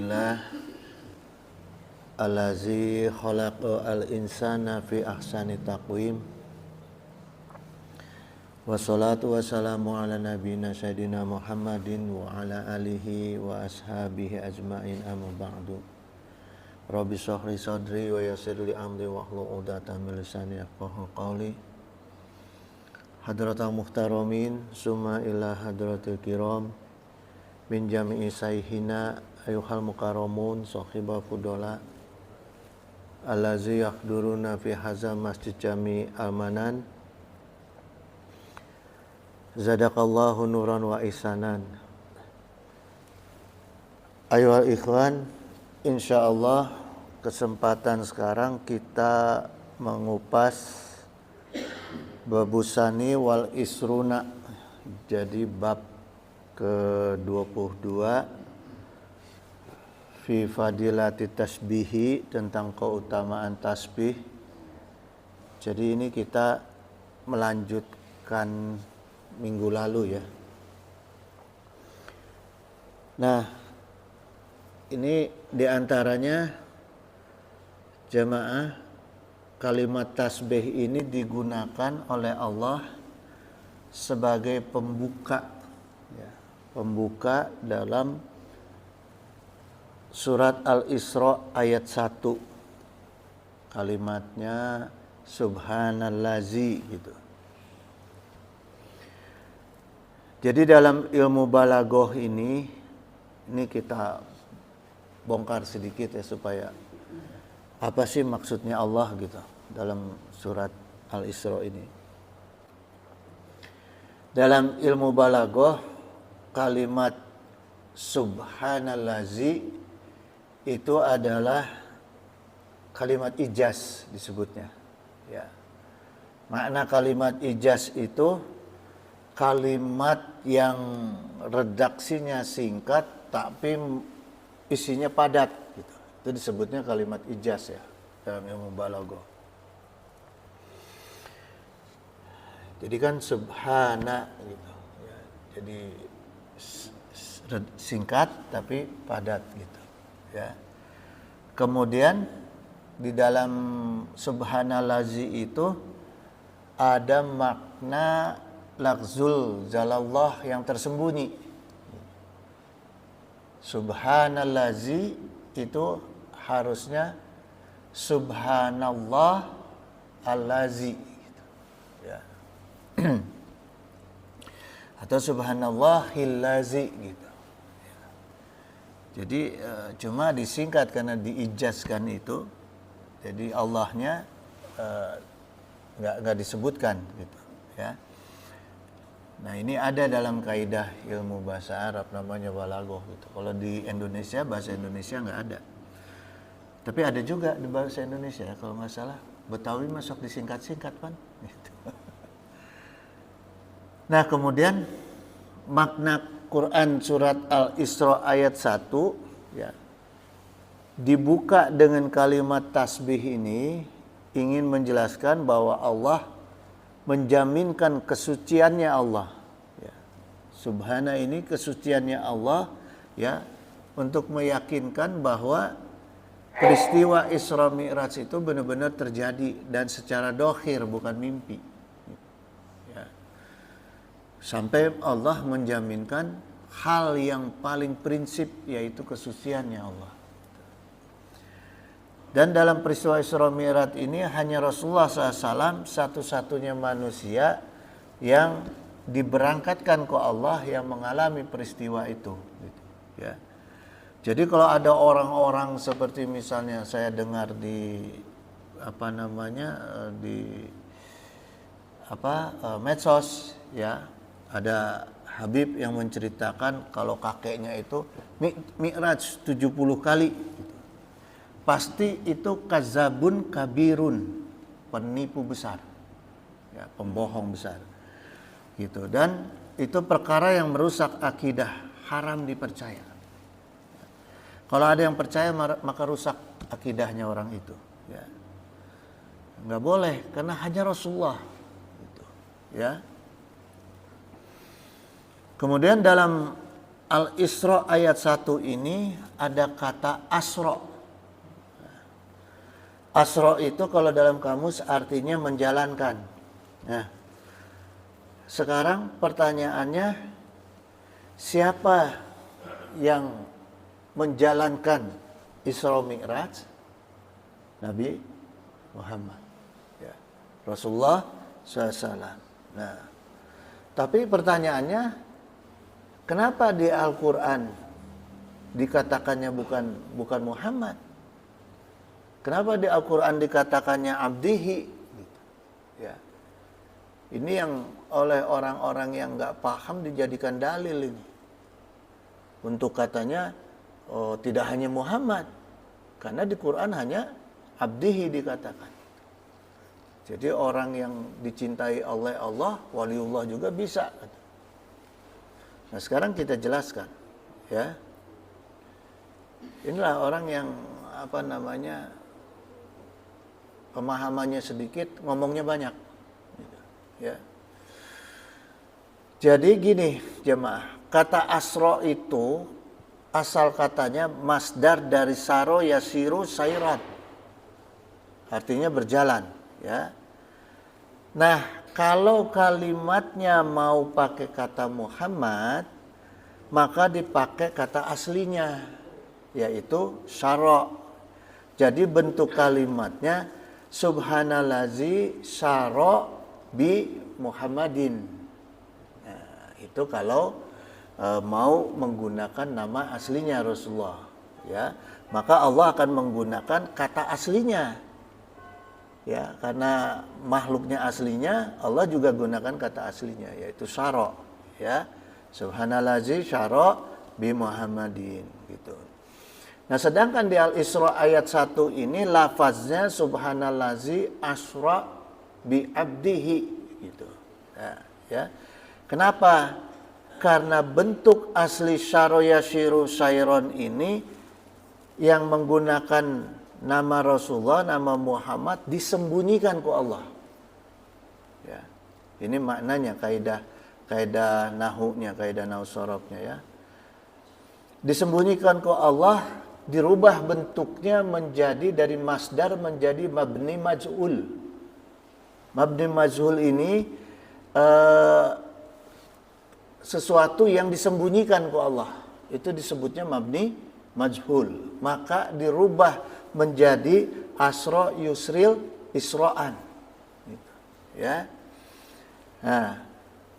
Alhamdulillah allazi khalaqa al-insana fi ahsani taqwim. Wassalatu wassalamu ala nabiyyina sayyidina Muhammadin wa ala alihi wa ashabihi ajmain, amma ba'du. Rabbi shrah li sadri wa yassir li amri wahlul 'uqdatam min lisani yafqahu qawli. Hadratal muhtaramin summa ila hadratil kiram min jami'i sayhina ayuhal mukarramun sahiba fudola allazi yahduruna fi hazal masjid jami al-manan zadakallahu nuran wa ihsanan. Ayuhal ikhwan, insyaallah kesempatan sekarang kita mengupas babusani wal isruna, jadi bab ke-22 fi fadilati tasbihi, tentang keutamaan tasbih. Jadi ini kita melanjutkan minggu lalu ya. Nah, ini diantaranya jamaah, kalimat tasbih ini digunakan oleh Allah sebagai pembuka ya, pembuka dalam surat Al-Isra ayat 1. Kalimatnya subhanallazi gitu. Jadi dalam ilmu balaghah ini kita bongkar sedikit ya, supaya apa sih maksudnya Allah gitu dalam surat Al-Isra ini. Dalam ilmu balaghah, kalimat subhanallazi itu adalah kalimat ijaz disebutnya ya. Makna kalimat ijaz itu kalimat yang redaksinya singkat tapi isinya padat gitu. Itu disebutnya kalimat ijaz ya dalam ilmu balaghah. Jadi kan subhana gitu ya. Jadi singkat tapi padat gitu ya. Kemudian di dalam subhanallazi itu ada makna lafzul jalallah yang tersembunyi. Subhanallazi itu harusnya subhanallah allazi gitu ya. Atau subhanallahillazi gitu. Jadi cuma disingkat karena diijazkan itu. Jadi Allahnya nggak disebutkan gitu ya. Nah, ini ada dalam kaidah ilmu bahasa Arab namanya balaghah gitu. Kalau di Indonesia, bahasa Indonesia nggak ada. Tapi ada juga di bahasa Indonesia kalau nggak salah. Betawi masuk disingkat-singkat kan gitu. Nah, kemudian makna Quran surat Al-Isra ayat 1 ya, dibuka dengan kalimat tasbih ini ingin menjelaskan bahwa Allah menjaminkan kesuciannya Allah ya. Subhana ini kesuciannya Allah ya, untuk meyakinkan bahwa peristiwa Isra Mi'raj itu benar-benar terjadi dan secara dohir, bukan mimpi ya. Sampai Allah menjaminkan hal yang paling prinsip, yaitu kesuciannya Allah. Dan dalam peristiwa Isra Mi'raj ini hanya Rasulullah SAW satu-satunya manusia yang diberangkatkan ke Allah yang mengalami peristiwa itu gitu, ya. Jadi kalau ada orang-orang seperti misalnya saya dengar di medsos ya, ada Habib yang menceritakan kalau kakeknya itu Mi'raj 70 kali gitu. Pasti itu kazabun kabirun, penipu besar ya, pembohong besar gitu. Dan itu perkara yang merusak akidah, haram dipercaya. Kalau ada yang percaya maka rusak akidahnya orang itu ya. Nggak boleh, karena hanya Rasulullah gitu, ya. Kemudian dalam Al-Isra ayat 1 ini ada kata asra. Asra itu kalau dalam kamus artinya menjalankan. Nah, sekarang pertanyaannya, siapa yang menjalankan Isra Mi'raj? Nabi Muhammad. Ya. Rasulullah SAW. Nah, tapi pertanyaannya, kenapa di Al-Quran dikatakannya bukan Muhammad? Kenapa di Al-Quran dikatakannya abdihi? Gitu. Ya. Ini yang oleh orang-orang yang nggak paham dijadikan dalil ini. Untuk katanya, tidak hanya Muhammad. Karena di Quran hanya abdihi dikatakan. Jadi orang yang dicintai oleh Allah, waliullah juga bisa. Nah sekarang kita jelaskan, ya. Inilah orang yang pemahamannya sedikit, ngomongnya banyak. Ya. Jadi gini jemaah, kata asra itu asal katanya masdar dari saro yasiru sairat, artinya berjalan. Ya. Nah, kalau kalimatnya mau pakai kata Muhammad, maka dipakai kata aslinya, yaitu syara. Jadi bentuk kalimatnya subhanallazi syara bi Muhammadin. Nah, itu kalau mau menggunakan nama aslinya Rasulullah, ya, maka Allah akan menggunakan kata aslinya. Ya, karena makhluknya aslinya, Allah juga gunakan kata aslinya, yaitu syara, ya. Subhanallazi syara bi Muhammadin, gitu. Nah, sedangkan di Al-Isra ayat 1 ini lafaznya subhanallazi asra bi abdihi, gitu. Ya. Kenapa? Karena bentuk asli syara yashiru sairon ini yang menggunakan nama Rasulullah, nama Muhammad disembunyikan ke Allah. Ya. Ini maknanya kaidah nahunya, kaidah nahu sorobnya, ya. Disembunyikan ke Allah, dirubah bentuknya menjadi dari masdar menjadi mabni maj'ul. Mabni maj'ul ini sesuatu yang disembunyikan ke Allah. Itu disebutnya mabni majhul. Maka dirubah menjadi asra yusril isra'an, gitu, ya. Nah,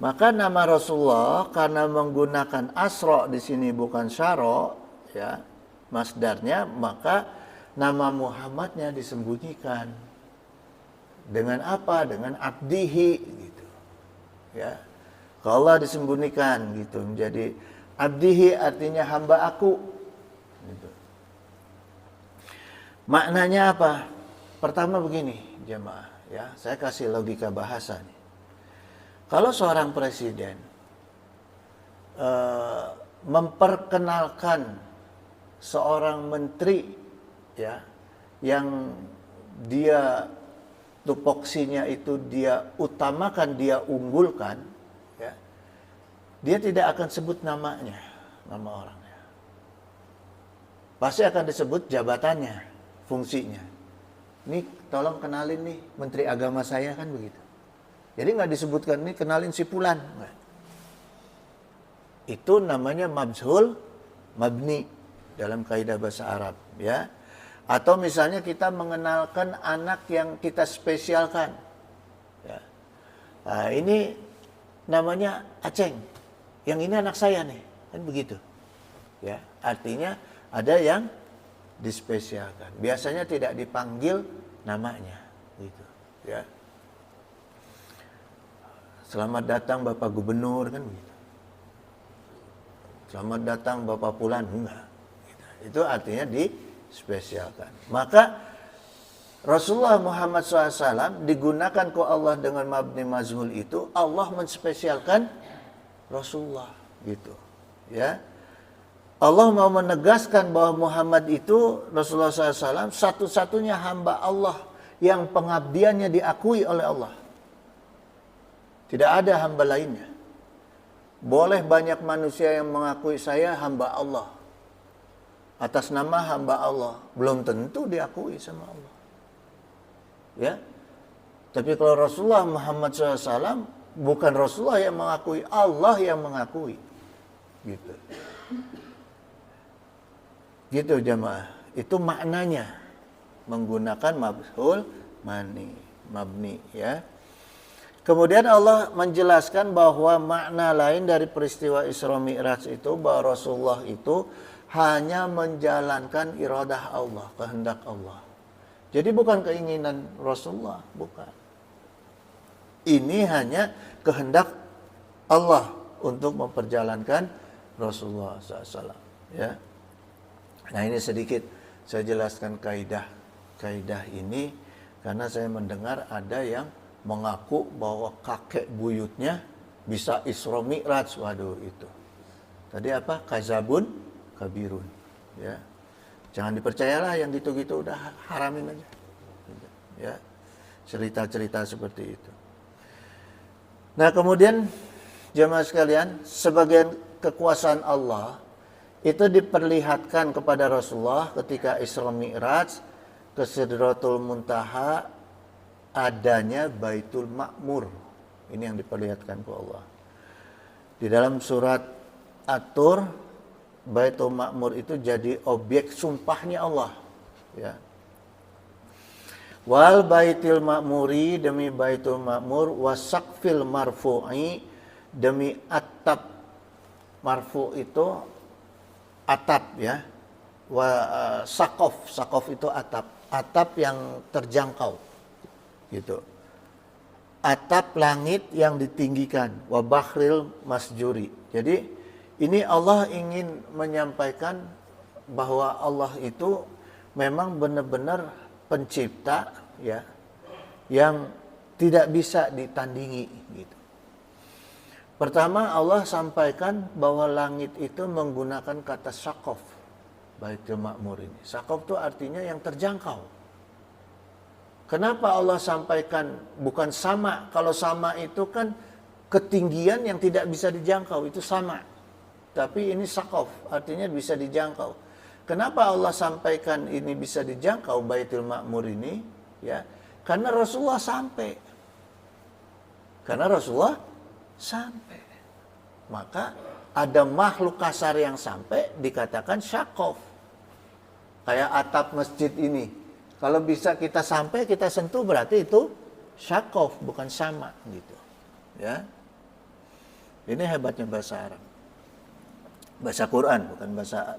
maka nama Rasulullah karena menggunakan asra di sini bukan syara, ya, masdarnya, maka nama Muhammadnya disembunyikan. Dengan apa? Dengan abdihi, gitu, ya. Kalau Allah disembunyikan, gitu, menjadi abdihi artinya hamba aku, gitu. Maknanya apa? Pertama begini, jemaah, ya, saya kasih logika bahasa nih. Kalau seorang presiden memperkenalkan seorang menteri, ya, yang dia tupoksinya itu dia utamakan, dia unggulkan, ya, dia tidak akan sebut namanya, nama orangnya. Pasti akan disebut jabatannya, fungsinya. Ini tolong kenalin nih Menteri Agama saya, kan begitu. Jadi nggak disebutkan nih kenalin si Fulan. Nggak. Itu namanya mabzul mabni dalam kaidah bahasa Arab, ya. Atau misalnya kita mengenalkan anak yang kita spesialkan, ya. Nah, ini namanya Aceng. Yang ini anak saya nih, kan begitu. Ya, artinya ada yang dispesialkan. Biasanya tidak dipanggil namanya, gitu, ya. Selamat datang Bapak Gubernur, kan begitu. Selamat datang Bapak Fulan, enggak. Gitu. Itu artinya dispesialkan. Maka Rasulullah Muhammad SAW digunakan ke Allah dengan mabni mazhul itu, Allah menspesialkan Rasulullah, gitu, ya. Allah mau menegaskan bahwa Muhammad itu, Rasulullah SAW, satu-satunya hamba Allah yang pengabdiannya diakui oleh Allah. Tidak ada hamba lainnya. Boleh banyak manusia yang mengakui saya hamba Allah. Atas nama hamba Allah. Belum tentu diakui sama Allah. Ya. Tapi kalau Rasulullah Muhammad SAW, bukan Rasulullah yang mengakui, Allah yang mengakui. Gitu. Gitu jamaah. Itu maknanya. Menggunakan maf'ul mabni. Ya. Kemudian Allah menjelaskan bahwa makna lain dari peristiwa Isra Mi'raj itu bahwa Rasulullah itu hanya menjalankan iradah Allah, kehendak Allah. Jadi bukan keinginan Rasulullah, bukan. Ini hanya kehendak Allah untuk memperjalankan Rasulullah SAW. Ya. Nah ini sedikit saya jelaskan kaidah ini karena saya mendengar ada yang mengaku bahwa kakek buyutnya bisa Isra Mi'raj. Waduh itu. Tadi apa? Kazabun kabirun. Ya. Jangan dipercayalah yang gitu-gitu, udah haramin aja. Ya. Cerita-cerita seperti itu. Nah, kemudian jemaah sekalian, sebagian kekuasaan Allah itu diperlihatkan kepada Rasulullah ketika Isra Mi'raj ke Sidratul Muntaha, adanya Baitul Ma'mur. Ini yang diperlihatkan ke Allah. Di dalam surat At-Tur, Baitul Ma'mur itu jadi objek sumpahnya Allah. Ya. Wal Baitul Ma'muri, demi Baitul Ma'mur, wasaqfil marfu'i, demi atap. Marfu itu atap ya. Saqaf itu atap yang terjangkau. Gitu. Atap langit yang ditinggikan, wa bakhril masjuri. Jadi ini Allah ingin menyampaikan bahwa Allah itu memang benar-benar pencipta ya, yang tidak bisa ditandingi gitu. Pertama Allah sampaikan bahwa langit itu menggunakan kata saqaf, Baitul Ma'mur ini. Saqaf itu artinya yang terjangkau. Kenapa Allah sampaikan bukan sama? Kalau sama itu kan ketinggian yang tidak bisa dijangkau, itu sama. Tapi ini saqaf, artinya bisa dijangkau. Kenapa Allah sampaikan ini bisa dijangkau Baitul Ma'mur ini? Ya, karena Rasulullah sampai. Maka ada makhluk kasar yang sampai dikatakan saqaf. Kayak atap masjid ini. Kalau bisa kita sampai, kita sentuh, berarti itu saqaf, bukan sama gitu. Ya. Ini hebatnya bahasa Arab. Bahasa Quran,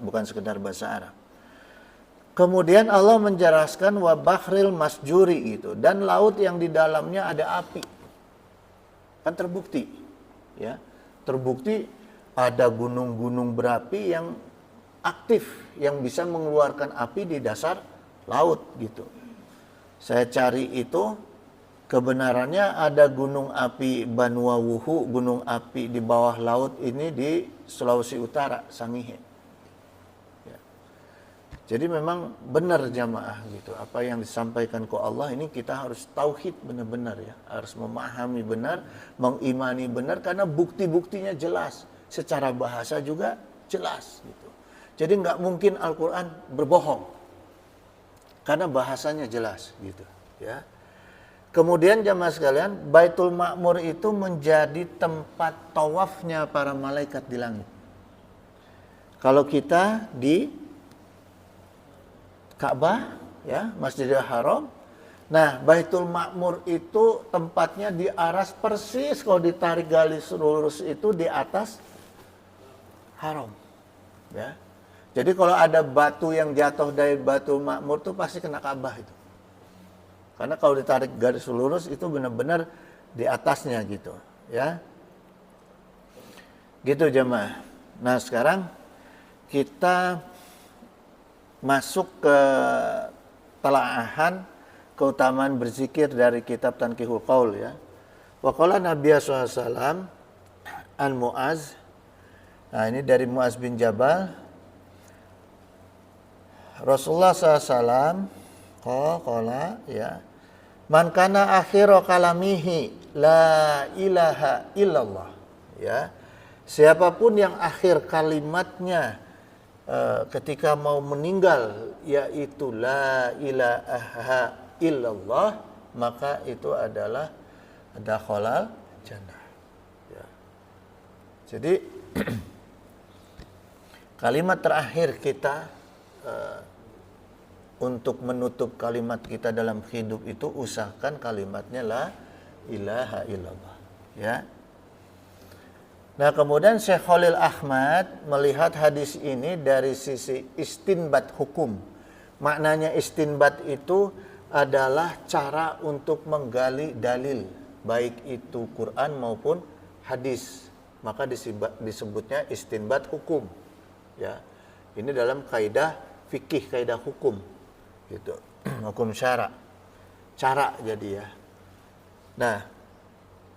bukan sekedar bahasa Arab. Kemudian Allah menjelaskan wa bakhril masjuri gitu, dan laut yang di dalamnya ada api. Kan terbukti. Ya. Terbukti ada gunung-gunung berapi yang aktif yang bisa mengeluarkan api di dasar laut gitu. Saya cari itu, kebenarannya ada gunung api Banuawuhu, gunung api di bawah laut ini di Sulawesi Utara, Sangihe. Ya. Jadi memang benar jamaah gitu. Apa yang disampaikan ke Allah ini kita harus tauhid benar-benar ya, harus memahami benar, mengimani benar karena bukti-buktinya jelas, secara bahasa juga jelas gitu. Jadi nggak mungkin Al-Quran berbohong. Karena bahasanya jelas gitu ya. Kemudian jamaah sekalian, Baitul Ma'mur itu menjadi tempat tawafnya para malaikat di langit. Kalau kita di Ka'bah ya, Masjidil Haram. Nah, Baitul Ma'mur itu tempatnya di aras persis, kalau ditarik garis lurus itu di atas Haram. Ya. Jadi kalau ada batu yang jatuh dari Baitul Ma'mur itu pasti kena Ka'bah itu. Karena kalau ditarik garis lurus itu benar-benar di atasnya gitu, ya. Gitu jemaah. Nah, sekarang kita masuk ke telaahan keutamaan berzikir dari kitab Tanqihul Qaul ya. Wa qala Nabi sallallahu alaihi wasallam an Muaz. Nah, ini dari Muaz bin Jabal. Rasulullah SAW qala ya, man kana akhiru kalamihi la ilaha illallah ya, Siapapun yang akhir kalimatnya ketika mau meninggal yaitu la ilaha illallah, maka itu adalah dakhalal jannah. Ya. Jadi kalimat terakhir kita untuk menutup kalimat kita dalam hidup itu usahakan kalimatnya la ilaha illallah. Ya. Nah, kemudian Syekh Khalil Ahmad melihat hadis ini dari sisi istinbat hukum. Maknanya istinbat itu adalah cara untuk menggali dalil, baik itu Quran maupun hadis. Maka disebutnya istinbat hukum. Ya. Ini dalam kaidah fikih, kaidah hukum. Gitu. Hukum syara. Cara jadi ya. Nah,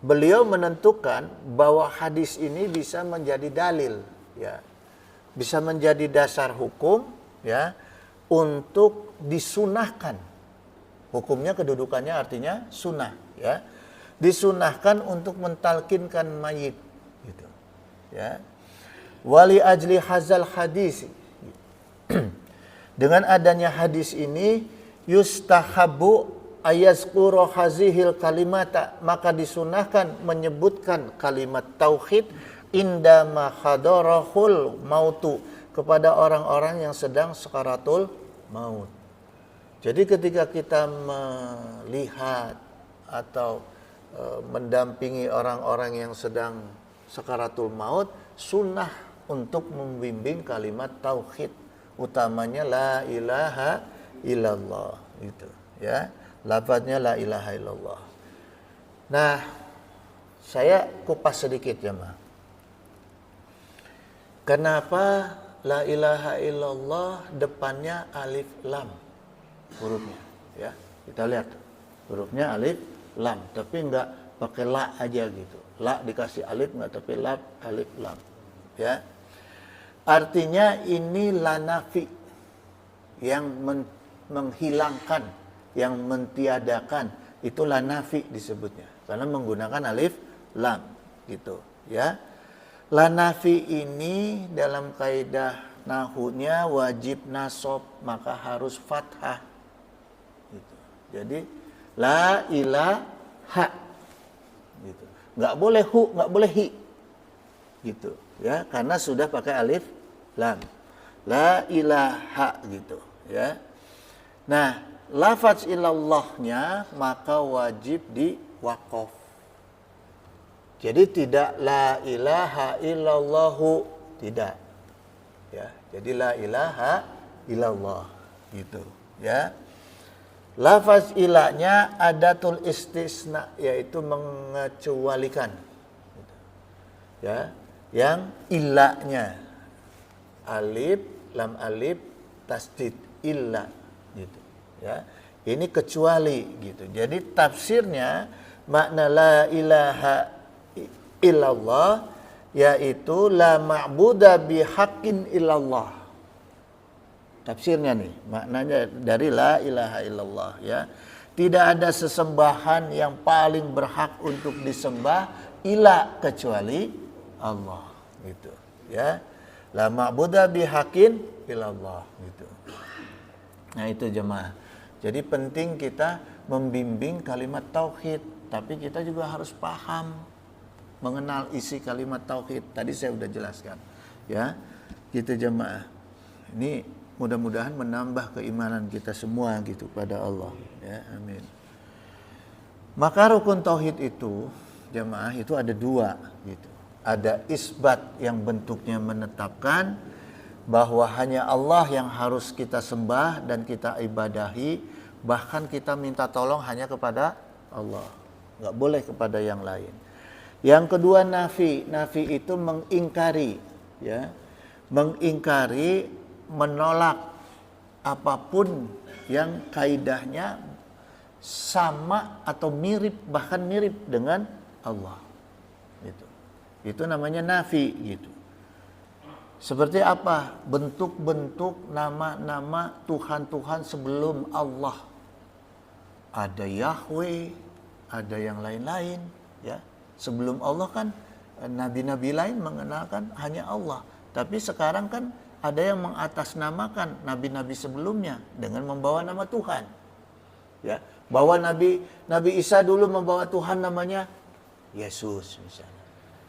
beliau menentukan bahwa hadis ini bisa menjadi dalil, ya, bisa menjadi dasar hukum, ya, untuk disunahkan. Hukumnya kedudukannya artinya sunnah, ya, disunahkan untuk mentalkinkan mayit, gitu, ya. Wali ajli hazal hadis, dengan adanya hadis ini yustahabu ayazkuru hazihil kalimata, maka disunahkan menyebutkan kalimat tauhid indama hadarahul mautu, kepada orang-orang yang sedang sakaratul maut. Jadi ketika kita melihat atau mendampingi orang-orang yang sedang sakaratul maut, sunnah untuk membimbing kalimat tauhid, utamanya la ilaha illallah, gitu, ya. Lafadznya la ilaha illallah. Nah, saya kupas sedikit ya, Ma. Kenapa la ilaha illallah depannya alif lam hurufnya, ya? Kita lihat hurufnya alif lam, tapi enggak pakai la aja gitu. La dikasih alif enggak, tapi la alif lam, ya. Artinya ini la nafi, yang menghilangkan, yang mentiadakan, itulah nafi disebutnya karena menggunakan alif lam, gitu, ya. La nafi ini dalam kaidah nahunya wajib nasab, maka harus fathah, gitu. Jadi la ilaha, gitu, nggak boleh hu, nggak boleh hi, gitu, ya, karena sudah pakai alif lam. La ilaha, gitu, ya. Nah, lafaz illallahnya maka wajib diwaqaf. Jadi tidak la ilaha illallahu, tidak, ya. Jadi la ilaha illallah, gitu, ya. Lafaz ilahnya adatul istisna, yaitu mengecualikan, gitu, ya. Yang ilahnya alif lam alif tasdid illa, gitu, ya. Ini kecuali, gitu. Jadi tafsirnya makna la ilaha illallah yaitu la ma'buda bihaqqin illallah. Tafsirnya nih, maknanya dari la ilaha illallah, ya. Tidak ada sesembahan yang paling berhak untuk disembah ila kecuali Allah, gitu, ya. La ma'buda bihaqqin illallah, gitu. Nah, itu jemaah. Jadi penting kita membimbing kalimat tauhid, tapi kita juga harus paham, mengenal isi kalimat tauhid. Tadi saya sudah jelaskan, ya. Gitu jemaah. Ini mudah-mudahan menambah keimanan kita semua, gitu, pada Allah, ya. Amin. Maka rukun tauhid itu jemaah itu ada dua, gitu. Ada isbat yang bentuknya menetapkan bahwa hanya Allah yang harus kita sembah dan kita ibadahi, bahkan kita minta tolong hanya kepada Allah, nggak boleh kepada yang lain. Yang kedua nafi, nafi itu mengingkari, ya, mengingkari, menolak apapun yang kaidahnya sama atau mirip, bahkan mirip dengan Allah, gitu. Itu namanya nafi, gitu. Seperti apa? Bentuk-bentuk nama-nama Tuhan-Tuhan sebelum Allah. Ada Yahweh, ada yang lain-lain, ya. Sebelum Allah kan nabi-nabi lain mengenalkan hanya Allah. Tapi sekarang kan ada yang mengatasnamakan nabi-nabi sebelumnya dengan membawa nama Tuhan. Ya, bahwa Nabi Isa dulu membawa Tuhan namanya Yesus misalnya.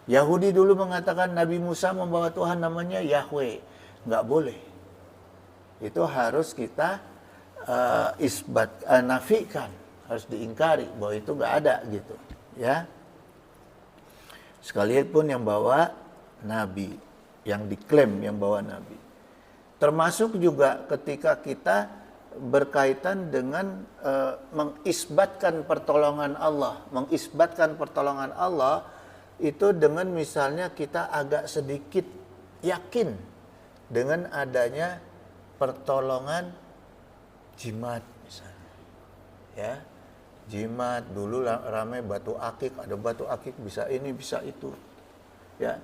Yahudi dulu mengatakan Nabi Musa membawa Tuhan namanya Yahweh. Nggak boleh. Itu harus kita nafikan, harus diingkari bahwa itu nggak ada gitu, ya. Sekalipun yang bawa nabi, yang diklaim yang bawa nabi. Termasuk juga ketika kita berkaitan dengan mengisbatkan pertolongan Allah. Mengisbatkan pertolongan Allah itu dengan misalnya kita agak sedikit yakin dengan adanya pertolongan jimat misalnya. Ya. Jimat dulu ramai batu akik, ada batu akik bisa ini bisa itu. Ya.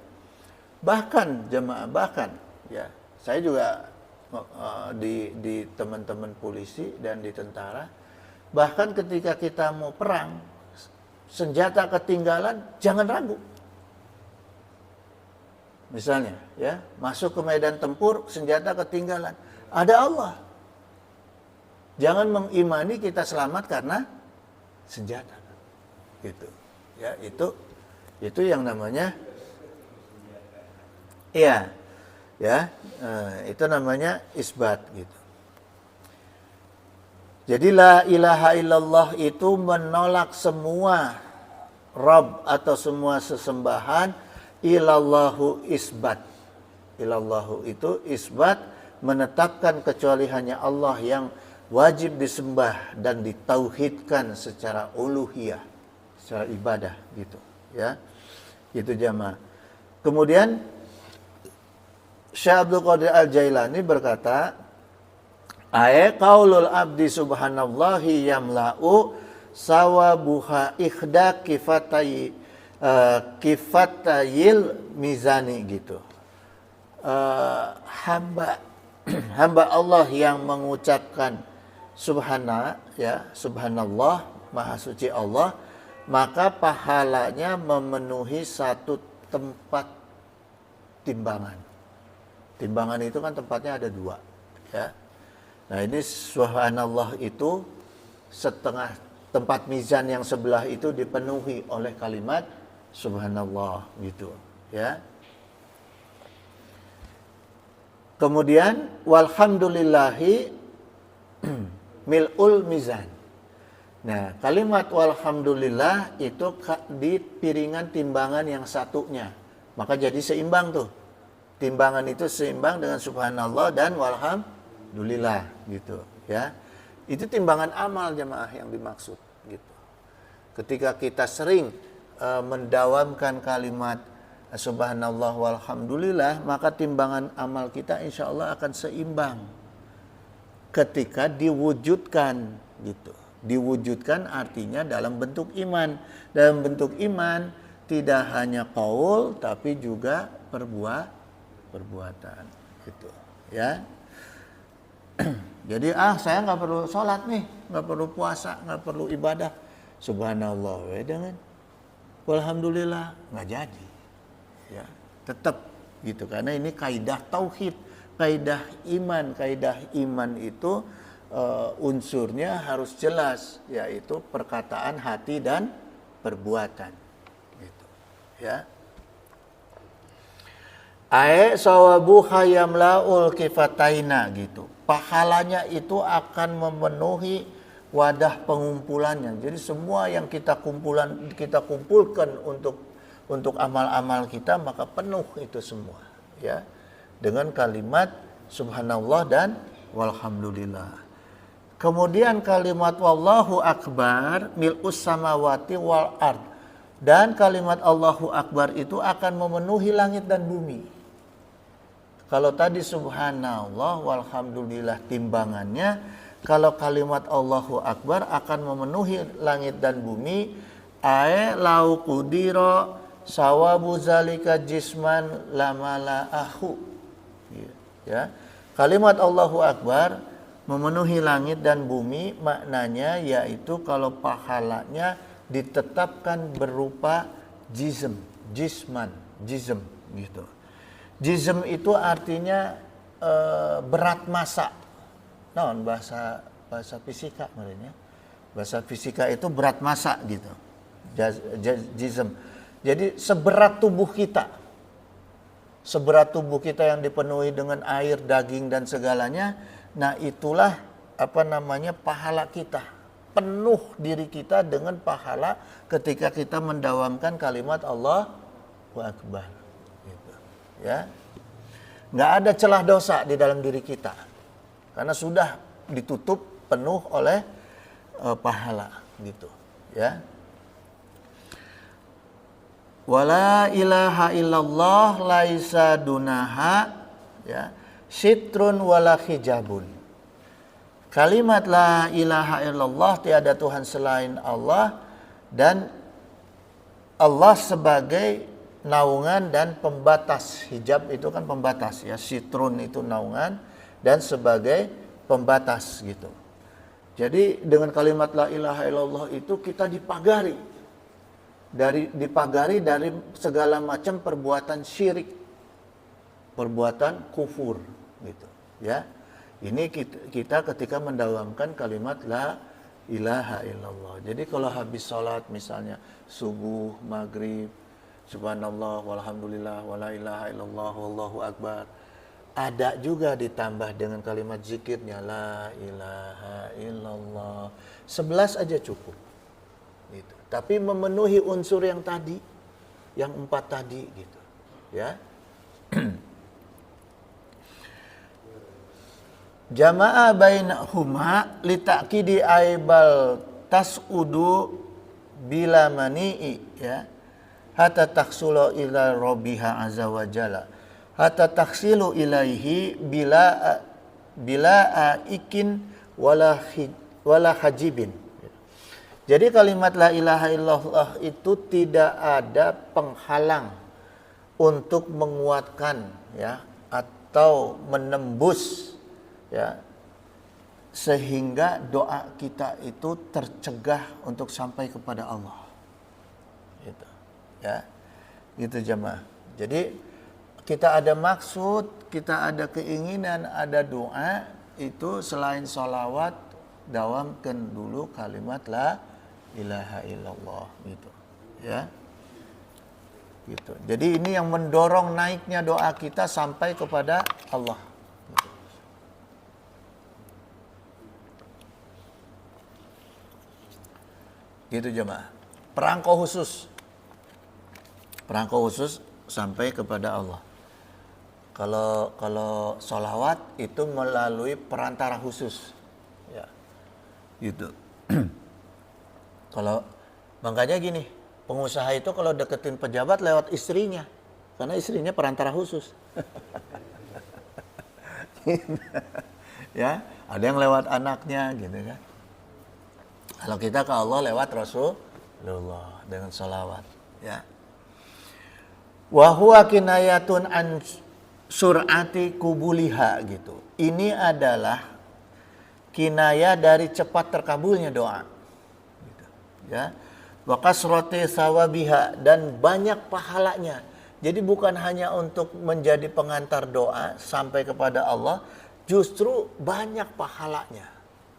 Bahkan jemaah ya. Saya juga di teman-teman polisi dan di tentara, bahkan ketika kita mau perang, senjata ketinggalan, jangan ragu. Misalnya, ya, masuk ke medan tempur, senjata ketinggalan, ada Allah. Jangan mengimani kita selamat karena senjata, gitu. Ya, itu yang namanya, iya. Ya, itu namanya isbat gitu. Jadi la ilaha illallah itu menolak semua Rabb atau semua sesembahan, ilallahu isbat. Ilallahu itu isbat, menetapkan kecuali hanya Allah yang wajib disembah dan ditauhidkan secara uluhiyah, secara ibadah gitu, ya. Itu jamaah. Kemudian Syekh Abdul Qadir Al-Jailani berkata, qaulul abdi subhanallahi yamla'u sawabuha ikhda kifatayil mizani gitu. Hamba Allah yang mengucapkan subhanallah, maha suci Allah, maka pahalanya memenuhi satu tempat timbangan. Timbangan itu kan tempatnya ada 2, ya. Nah ini subhanallah itu setengah tempat mizan yang sebelah itu dipenuhi oleh kalimat subhanallah gitu, ya. Kemudian walhamdulillahi mil'ul mizan. Nah kalimat walhamdulillah itu di piringan timbangan yang satunya, maka jadi seimbang tuh. Timbangan itu seimbang dengan subhanallah dan walhamdulillah gitu, ya. Itu timbangan amal jemaah yang dimaksud gitu. Ketika kita sering mendawamkan kalimat subhanallah walhamdulillah, maka timbangan amal kita insya Allah akan seimbang ketika diwujudkan gitu. Diwujudkan artinya dalam bentuk iman. Dalam bentuk iman tidak hanya qaul tapi juga perbuatan gitu, ya. Jadi saya nggak perlu sholat nih, nggak perlu puasa, nggak perlu ibadah, subhanallah dengan walhamdulillah nggak jadi, ya. Tetap gitu, karena ini kaidah tauhid, kaidah iman itu unsurnya harus jelas, yaitu perkataan hati dan perbuatan gitu, ya. Sawabuha yamla'ul kifataina gitu. Pahalanya itu akan memenuhi wadah pengumpulannya. Jadi semua yang kita kumpulkan untuk amal-amal kita, maka penuh itu semua, ya. Dengan kalimat subhanallah dan walhamdulillah. Kemudian kalimat wallahu akbar mil'us samawati wal ard. Dan kalimat Allahu akbar itu akan memenuhi langit dan bumi. Kalau tadi subhanallah walhamdulillah timbangannya, kalau kalimat Allahu akbar akan memenuhi langit dan bumi. Lau qudira sawabu zalika jisman lamala'ahu. Ya. Kalimat Allahu akbar memenuhi langit dan bumi, maknanya yaitu kalau pahalanya ditetapkan berupa jism, jisman, jism gitu. Jism itu artinya berat massa. Non bahasa fisika maknanya. Bahasa fisika itu berat massa gitu. Jism. Jadi seberat tubuh kita. Seberat tubuh kita yang dipenuhi dengan air, daging dan segalanya, nah itulah pahala kita. Penuh diri kita dengan pahala ketika kita mendawamkan kalimat Allahu Akbar. Gitu. Ya. Nggak ada celah dosa di dalam diri kita. Karena sudah ditutup penuh oleh pahala gitu, ya. Wala ilaha illallah laisa dunaha, ya, sitrun wala hijabun. Kalimat la ilaha illallah, tiada Tuhan selain Allah, dan Allah sebagai naungan dan pembatas. Hijab itu kan pembatas, ya. Sitrun itu naungan dan sebagai pembatas gitu. Jadi dengan kalimat la ilaha illallah itu kita dipagari dari segala macam perbuatan syirik, perbuatan kufur gitu, ya. Ini kita ketika mendawamkan kalimat la ilaha illallah. Jadi kalau habis sholat misalnya subuh, maghrib, subhanallah, walhamdulillah, wala ilaha illallah, wallahu akbar. Ada juga ditambah dengan kalimat zikirnya la ilaha illallah. 11 aja cukup. Gitu. Tapi memenuhi unsur yang tadi, yang 4 tadi gitu. Ya. Jama'a bainahuma litakidi aibal tas'udu bila mani'i, ya. Hatta taksulu ila rabbiha azza wa jalla. Hatta taksilu ilaihi bila ikin wala hajibin. Jadi kalimat la ilaha illallah itu tidak ada penghalang untuk menguatkan, ya, atau menembus, ya, sehingga doa kita itu tercegah untuk sampai kepada Allah. Gitu. Ya. Gitu jemaah. Jadi kita ada maksud, kita ada keinginan, ada doa, itu selain sholawat, dawamkan dulu kalimat la ilaha illallah gitu, ya. Gitu. Jadi ini yang mendorong naiknya doa kita sampai kepada Allah. Gitu jemaah. Perangko khusus sampai kepada Allah. Kalau sholawat itu melalui perantara khusus, ya, gitu. Kalau makanya gini, pengusaha itu kalau deketin pejabat lewat istrinya, karena istrinya perantara khusus. Ya, ada yang lewat anaknya, gitu kan. Kalau kita ke Allah lewat Rasulullah dengan sholawat, ya. Wa huwa kinayatun an sur'ati kubuliha gitu. Ini adalah kinayah dari cepat terkabulnya doa. Gitu. Ya. Wa kasrati sawabiha, dan banyak pahalanya. Jadi bukan hanya untuk menjadi pengantar doa sampai kepada Allah, justru banyak pahalanya.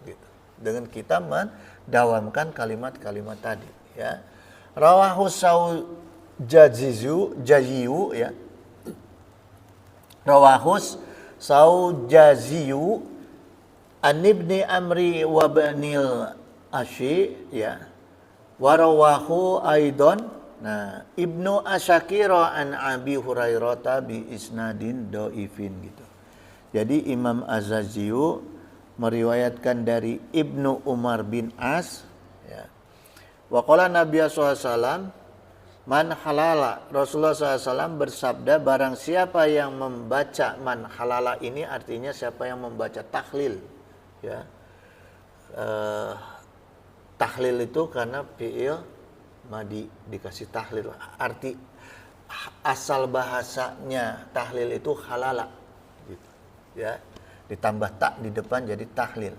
Gitu. Dengan kita mendawamkan kalimat-kalimat tadi, ya. Rawahu jaziyu, ya. Rawahus Saujaziyu an ibni Amri wa banil Asy, ya. Warawahu aidon, nah, Ibnu Asyakira an Abi Hurairah bi isnadin dhaifin gitu. Jadi Imam Az-Zaziyu meriwayatkan dari Ibnu Umar bin As, ya. Wa qala Nabi sallallahu alaihi wasallam man halala, Rasulullah SAW bersabda, barang siapa yang membaca man halala, ini artinya siapa yang membaca tahlil, ya. Tahlil itu karena fi'il madi dikasih tahlil, arti asal bahasanya tahlil itu halala gitu, ya, ditambah tak di depan jadi tahlil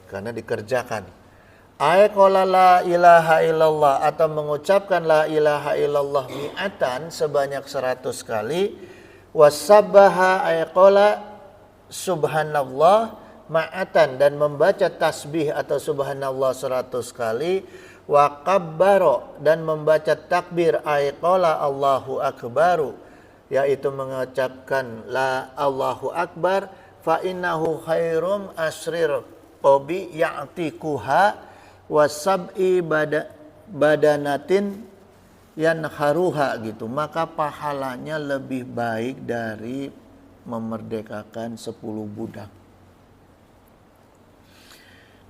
karena dikerjakan. Ay qala la ilaha illallah, atau mengucapkan la ilaha illallah mi'atan sebanyak 100 kali. Wasabbaha ay qala subhanallah ma'atan, dan membaca tasbih atau subhanallah 100 kali. Wa kabbaro, dan membaca takbir ay qala Allahu akbaru, yaitu mengucapkan la Allahu akbar. Fa innahu khairum asrir qobi ya'tikuha wasab'i badanatin yanharuha gitu, maka pahalanya lebih baik dari memerdekakan 10 budak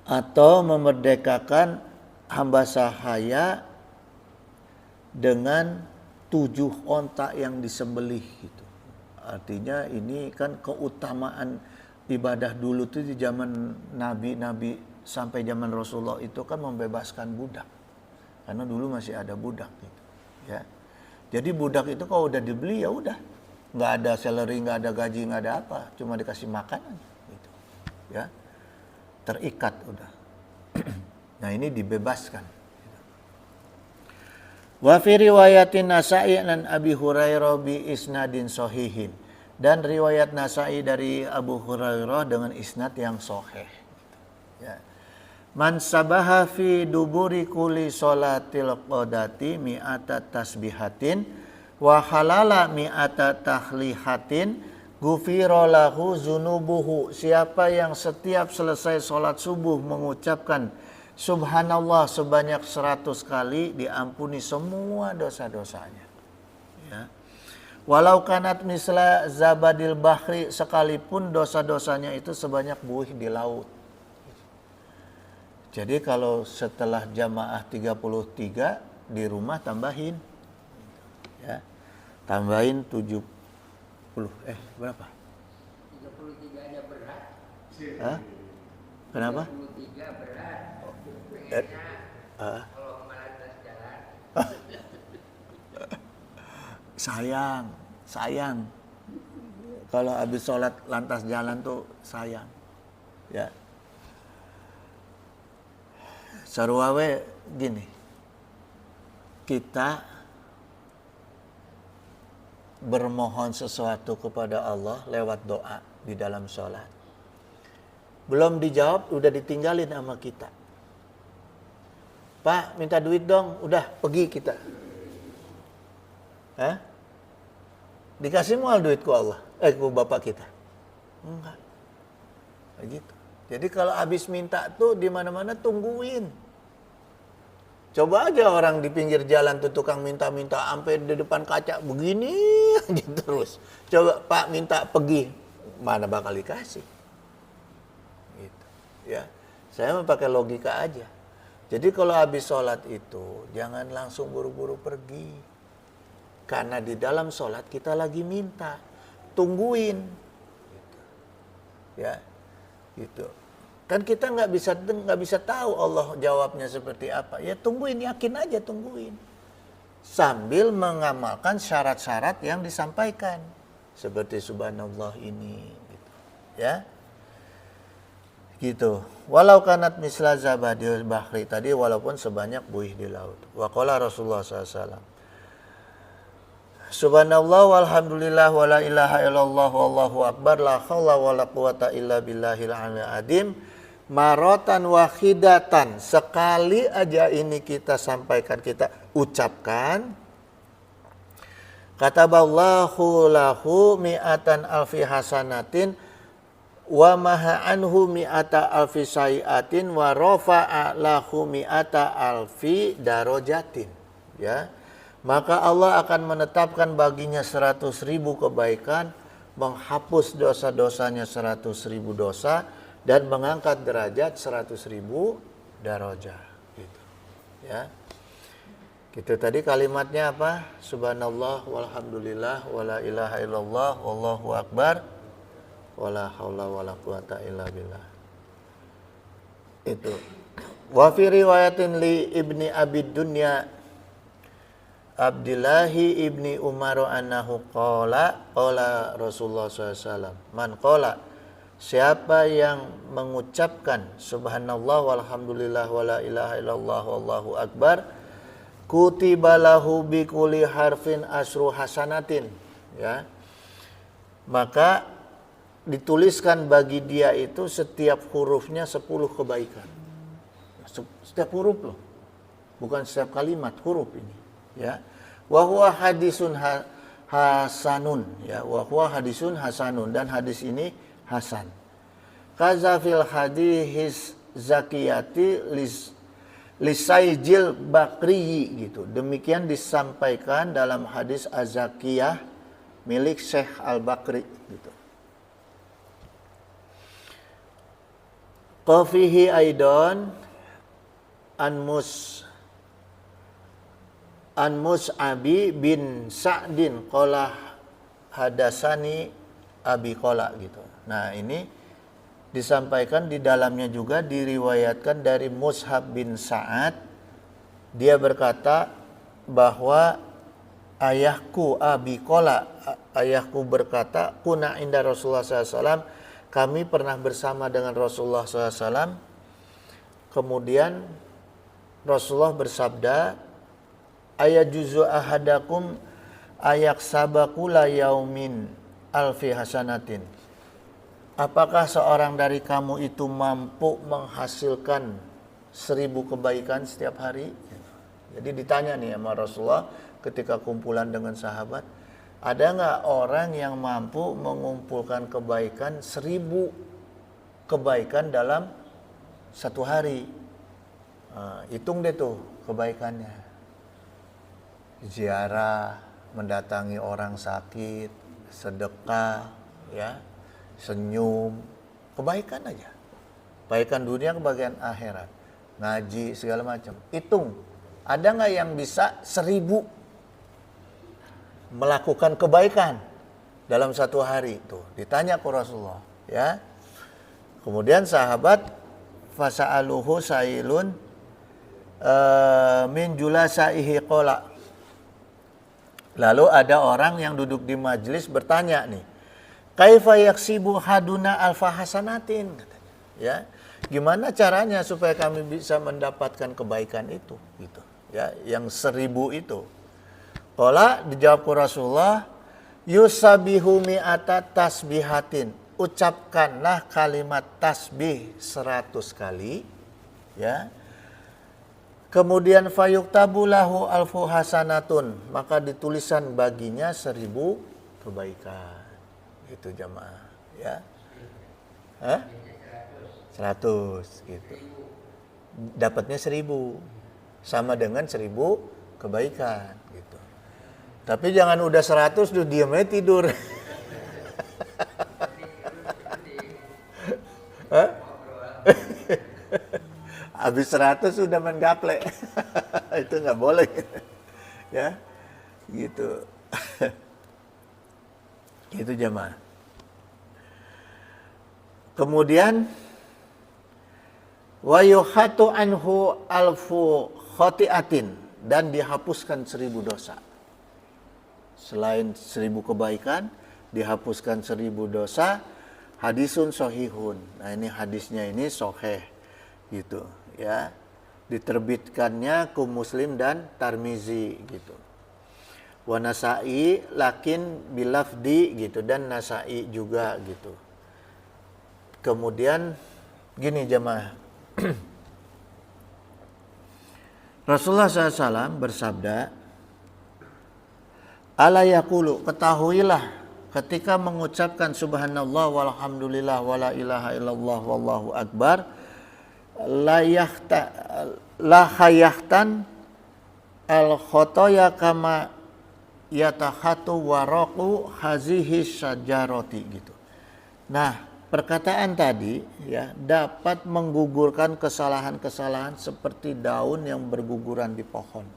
atau memerdekakan hamba sahaya dengan 7 onta yang disembelih gitu. Artinya ini kan keutamaan ibadah dulu tuh di zaman nabi-nabi sampai zaman Rasulullah itu kan membebaskan budak. Karena dulu masih ada budak gitu, ya. Jadi budak itu kalau udah dibeli ya udah, nggak ada salary, nggak ada gaji, nggak ada apa, cuma dikasih makan aja gitu. Ya. Terikat udah. Nah, ini dibebaskan. Wa fi riwayatin Nasa'i an Abi Hurairah bi isnadin sahihin. Dan riwayat Nasa'i dari Abu Hurairah dengan isnad yang sahih. Ya. Man sabaha fi duburi kulli sholatil qadati mi'ata tasbihatin wa halala mi'ata tahlihatin ghufira lahu zunubuhu. Siapa yang setiap selesai sholat subuh mengucapkan subhanallah sebanyak 100 kali, diampuni semua dosa-dosanya. Ya. Walau kanat misla zabadil bahri, sekalipun dosa-dosanya itu sebanyak buih di laut. Jadi kalau setelah jamaah 33 di rumah tambahin, ya, tambahin 70, berapa? 33 ada berat. Hah? Kenapa? 33 berat. Kalau melantas jalan. Sayang. Kalau habis sholat lantas jalan tuh sayang, ya. Sarwawe gini, kita bermohon sesuatu kepada Allah lewat doa di dalam sholat. Belum dijawab, udah ditinggalin sama kita. Pak, minta duit dong, udah pergi kita. Dikasih mual duit ku Allah, ku bapak kita. Enggak. Begitu. Jadi kalau habis minta tuh di mana-mana tungguin. Coba aja orang di pinggir jalan tuh tukang minta-minta sampai di depan kaca begini aja terus. Coba Pak minta pergi, mana bakal dikasih? Gitu. Ya. Saya mau pakai logika aja. Jadi kalau habis sholat itu jangan langsung buru-buru pergi. Karena di dalam sholat kita lagi minta, tungguin. Gitu. Ya. Gitu. Kan kita nggak bisa tahu Allah jawabnya seperti apa. Ya tungguin, yakin aja tungguin. Sambil mengamalkan syarat-syarat yang disampaikan. Seperti subhanallah ini. Gitu. Ya. Gitu. Walau kanat misla zabadil bahri, tadi walaupun sebanyak buih di laut. Wa qala Rasulullah SAW. Subhanallah walhamdulillah wala ilaha illallah wallahu akbar la haula wala quwata illa billahil aliyil azim. Marotan wahidatan, sekali aja ini kita sampaikan, kita ucapkan. Kataballahu lahu mi'atan alfi hasanatin wa maha anhu mi'ata alfi sayiatin wa rafa'a lahu mi'ata alfi darajatin. Ya. Maka Allah akan menetapkan baginya 100.000 kebaikan, menghapus dosa-dosanya 100.000 dosa, dan mengangkat derajat 100.000 darajah. Gitu. Ya. Gitu tadi kalimatnya apa? Subhanallah walhamdulillah wala ilaha illallah wallahu akbar wala haula wala quwata illa billah. Itu. Wa fi riwayatin li Ibni Abi Dunya Abdillahi ibni Umar annahu qala Rasulullah SAW, man qala siapa yang mengucapkan subhanallah walhamdulillah wala ilaha illallah wallahu akbar, kutiba lahu bi kulli harfin asyru hasanatin, ya. Maka dituliskan bagi dia itu setiap hurufnya 10 kebaikan. Setiap huruf loh. Bukan setiap kalimat, huruf ini, ya. Wa huwa hadisun hasanun, ya. Wa huwa hadisun hasanun, dan hadis ini hasan. Kazafil hadis zakiyati lisaijil bakriyi, gitu. Demikian disampaikan dalam hadis az-zakiyah milik Syekh Al-Bakri, gitu. Qafihi aidan an Mus'abi bin Sa'din qala hadasani abi qala, gitu. Nah, ini disampaikan di dalamnya juga diriwayatkan dari Mus'ab bin Sa'ad. Dia berkata bahwa ayahku abi qala, ayahku berkata, kuna inda Rasulullah SAW, kami pernah bersama dengan Rasulullah SAW. Kemudian Rasulullah bersabda, ayajuzu ahadakum ayak sabakula yaumin alfi hasanatin. Apakah seorang dari kamu itu mampu menghasilkan 1000 kebaikan setiap hari? Jadi ditanya nih sama Rasulullah ketika kumpulan dengan sahabat, ada nggak orang yang mampu mengumpulkan kebaikan 1000 kebaikan dalam satu hari? Hitung deh tuh kebaikannya. Ziarah, mendatangi orang sakit, sedekah, ya, senyum, kebaikan aja. Kebaikan dunia, kebaikan akhirat, ngaji, segala macam. Hitung, ada nggak yang bisa 1000 melakukan kebaikan dalam satu hari? Tuh ditanya ke Rasulullah, ya. Kemudian sahabat fasa'aluhu sailun min julasaihi qala. Lalu ada orang yang duduk di majelis bertanya nih, kaifa yaksibu haduna alfa hasanatin, katanya, ya. Gimana caranya supaya kami bisa mendapatkan kebaikan itu, gitu, ya, yang 1000 itu. Qala, dijawab Rasulullah, yusabihu mi'ata tasbihatin, ucapkanlah kalimat tasbih 100 kali, ya. Kemudian fayuktabu lahu alfu hasanatun, maka ditulisan baginya 1000 kebaikan. Itu jamaah, ya. 100 gitu. Dapatnya 1000 sama dengan 1000 kebaikan, gitu. Tapi jangan udah 100 tuh diam aja tidur. Habis 100 sudah main gaple. Itu nggak boleh. Ya, gitu. Itu jamaah. Kemudian wa yuhatu anhu alfu khati'atin, dan dihapuskan 1000 dosa. Selain 1000 kebaikan, dihapuskan 1000 dosa. Hadisun sahihun. Nah, ini hadisnya ini sahih, gitu, ya. Diterbitkannya ku Muslim dan Tirmizi, gitu. Wa Nasa'i lakin bilafdi, gitu, dan Nasa'i juga, gitu. Kemudian gini jemaah, Rasulullah SAW bersabda, ala yaqulu, ketahuilah ketika mengucapkan subhanallah walhamdulillah wala ilaha illallah wallahu akbar, la khayahtan al khotoya kama yatahatu waraqu hazihi syajarati, gitu. Nah, perkataan tadi, ya, dapat menggugurkan kesalahan-kesalahan seperti daun yang berguguran di pohon.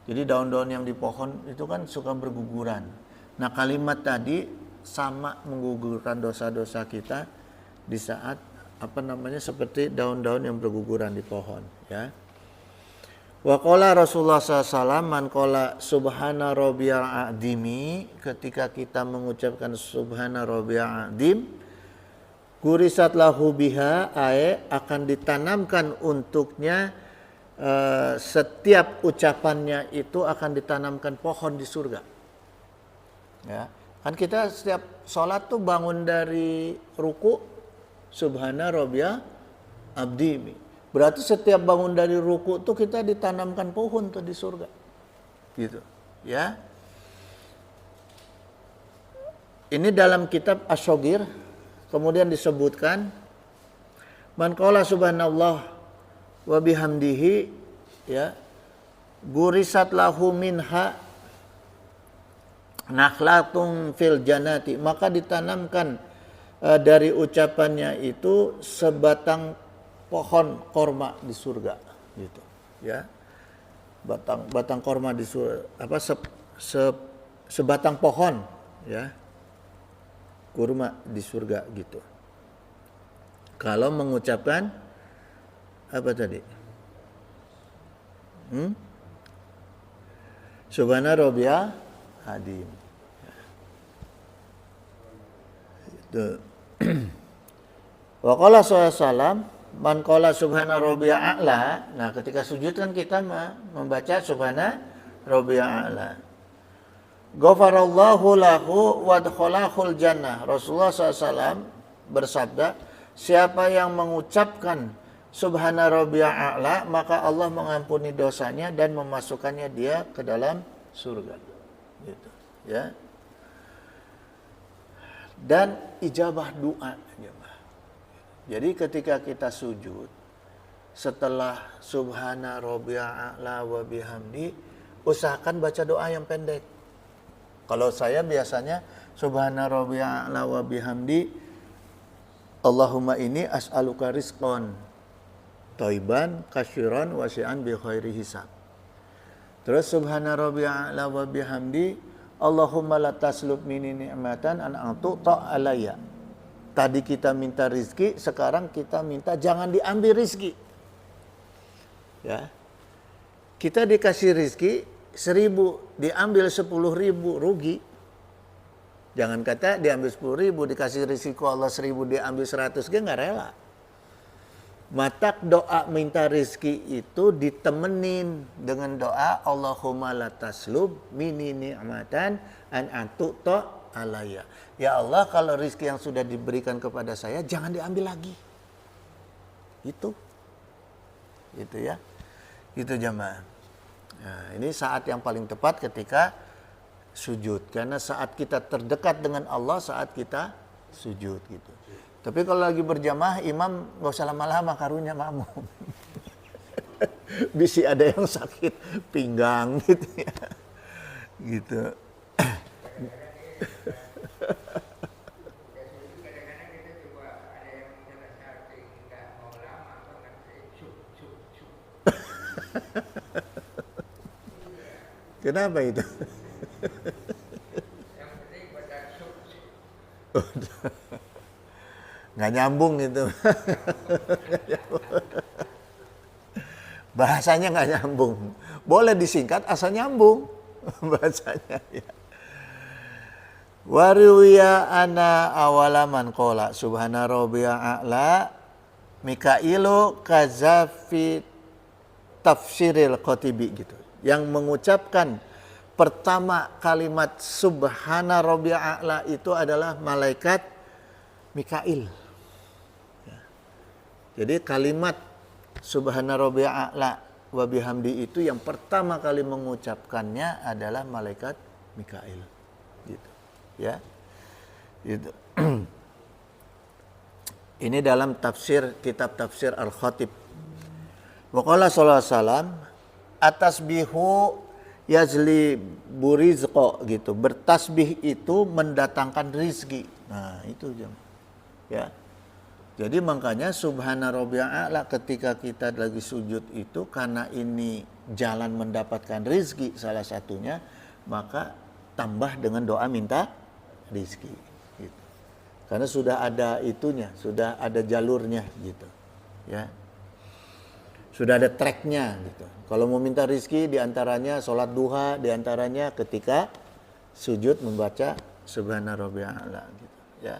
Jadi daun-daun yang di pohon itu kan suka berguguran. Nah, kalimat tadi sama menggugurkan dosa-dosa kita di saat seperti daun-daun yang berguguran di pohon, ya. Wa qala Rasulullah SAW, man qala subhana rabbiyal a'dimi, ketika kita mengucapkan subhana rabbiyal a'dim, Gurisat lahu biha akan ditanamkan untuknya setiap ucapannya itu akan ditanamkan pohon di surga. Ya, kan kita setiap sholat tuh bangun dari ruku, subhana rabbiyal abdi. Berarti setiap bangun dari ruku tuh kita ditanamkan pohon tuh di surga. Gitu, ya. Ini dalam kitab Asy-Syaghir kemudian disebutkan man qala subhanallah wa bihamdihi ya gurisat lahu minha nakhlatun fil jannati, maka ditanamkan dari ucapannya itu sebatang pohon korma di surga gitu ya. Batang korma di surga, sebatang pohon ya kurma di surga gitu. Kalau mengucapkan apa tadi? Subhana rabbiyal azim. Itu. Wa qala sallallahu man qala subhana rabbiyal a'la. Nah, ketika sujud kan kita membaca subhana rabbiyal a'la. Ghafarallahu lahu wa adkhalahul jannah. Rasulullah SAW bersabda, siapa yang mengucapkan subhana rabbiyal a'la, maka Allah mengampuni dosanya dan memasukkannya dia ke dalam surga. Gitu, ya. Dan ijabah doa. Jadi ketika kita sujud, setelah subhana rabbiyal a'la wa bihamdi, usahakan baca doa yang pendek. Kalau saya biasanya subhana rabbiyal a'la wa bihamdi Allahumma inni as'aluka rizqan thayyiban katsiran wasi'an bi khairi hisab. Terus subhana rabbiyal a'la wa bihamdi Allahumma la taslub minni ni'matan an atu'ta alayya. Tadi kita minta rizki, sekarang kita minta jangan diambil rizki. Ya. Kita dikasih rizki 1.000, diambil 10.000 rugi. Jangan kata diambil 10.000, dikasih risiko Allah 1.000, diambil 100, dia nggak rela. Matak doa minta rizki itu ditemenin dengan doa Allahumma la taslub minni ni'matan an atu'ta alayya. Ya Allah, kalau rizki yang sudah diberikan kepada saya jangan diambil lagi. Itu ya. Itu jamaah. Nah, ini saat yang paling tepat ketika sujud. Karena saat kita terdekat dengan Allah, saat kita sujud gitu. Tapi kalau lagi berjamaah, imam gak usah lama-lama karunya makmum. Bisa ada yang sakit pinggang gitu ya. Gitu. Kenapa itu? Nggak nyambung itu. Bahasanya nggak nyambung. Boleh disingkat asal nyambung bahasanya. Ya. Wariwiya ana awalaman qala subhana rabbiyal a'la Mikailu kazafi tafsiril Qatibi gitu. Yang mengucapkan pertama kalimat subhana rabbiyal a'la itu adalah malaikat Mikail. Ya. Jadi kalimat subhana rabbiyal a'la wa bihamdi itu yang pertama kali mengucapkannya adalah malaikat Mikail. Gitu. Ya. Gitu. Ini dalam tafsir, kitab tafsir Al-Khatib. Wa qala sallallahu alaihi wasallam atasbihu yazli burizqa gitu. Bertasbih itu mendatangkan rizki. Nah, itu jam. Ya. Jadi makanya subhana rabbiyal a'la ketika kita lagi sujud itu karena ini jalan mendapatkan rizki salah satunya, maka tambah dengan doa minta rizki. Gitu. Karena sudah ada itunya, sudah ada jalurnya gitu. Ya. Sudah ada tracknya gitu. Kalau mau minta rizki diantaranya sholat duha, diantaranya ketika sujud membaca subhana rabbiyal a'la gitu. Ya.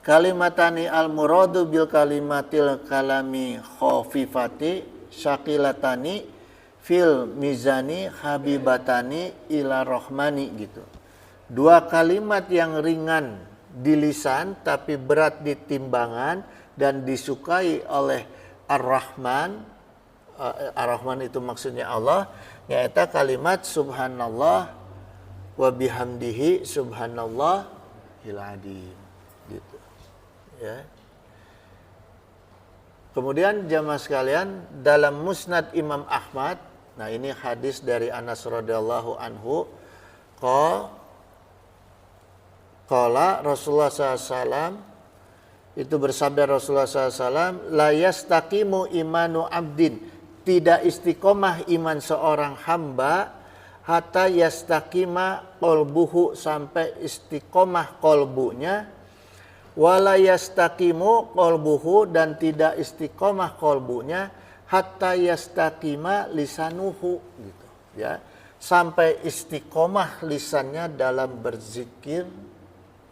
kalimatani al-muradu bil kalimatil kalami khafifati syakilatani fil mizani habibatani ila rahmani gitu. Dua kalimat yang ringan di lisan tapi berat di timbangan dan disukai oleh Ar-Rahman. Ar-Rahman itu maksudnya Allah, yaitu kalimat subhanallah wa bihamdihi subhanallahil adzim gitu. Ya. Kemudian jamaah sekalian, dalam Musnad Imam Ahmad, nah ini hadis dari Anas radhiyallahu anhu, qala Rasulullah SAW, itu bersabda Rasulullah SAW, la yastaqimu imanu abdin, tidak istiqomah iman seorang hamba hatta yastaqima qalbuhu, sampai istiqomah qalbunya, wala yastaqimu qalbuhu, dan tidak istiqomah qalbunya hatta yastaqima lisanuhu gitu ya, sampai istiqomah lisannya dalam berzikir,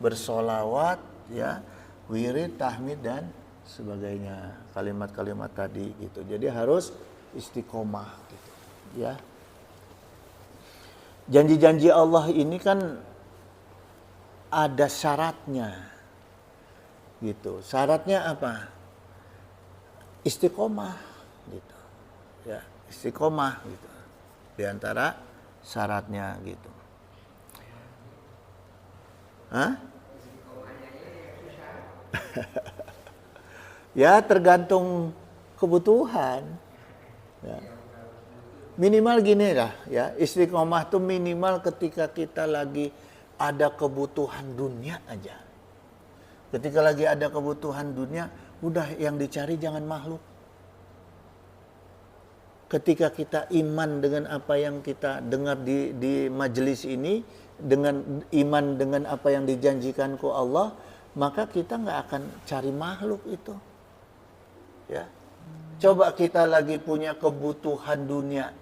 bersolawat ya, wirid, tahmid dan sebagainya, kalimat-kalimat tadi gitu. Jadi harus istiqomah gitu ya. Janji-janji Allah ini kan ada syaratnya gitu. Syaratnya apa? Istiqomah gitu. Ya, istiqomah gitu. Di antara syaratnya gitu. Hah? Ya, tergantung kebutuhan. Ya. Minimal gini lah ya, istiqomah tuh minimal ketika kita lagi ada kebutuhan dunia aja. Ketika lagi ada kebutuhan dunia, udah yang dicari jangan makhluk. Ketika kita iman dengan apa yang kita dengar di majelis ini, dengan iman dengan apa yang dijanjikan ku Allah, maka kita nggak akan cari makhluk itu. Ya. Coba kita lagi punya kebutuhan dunia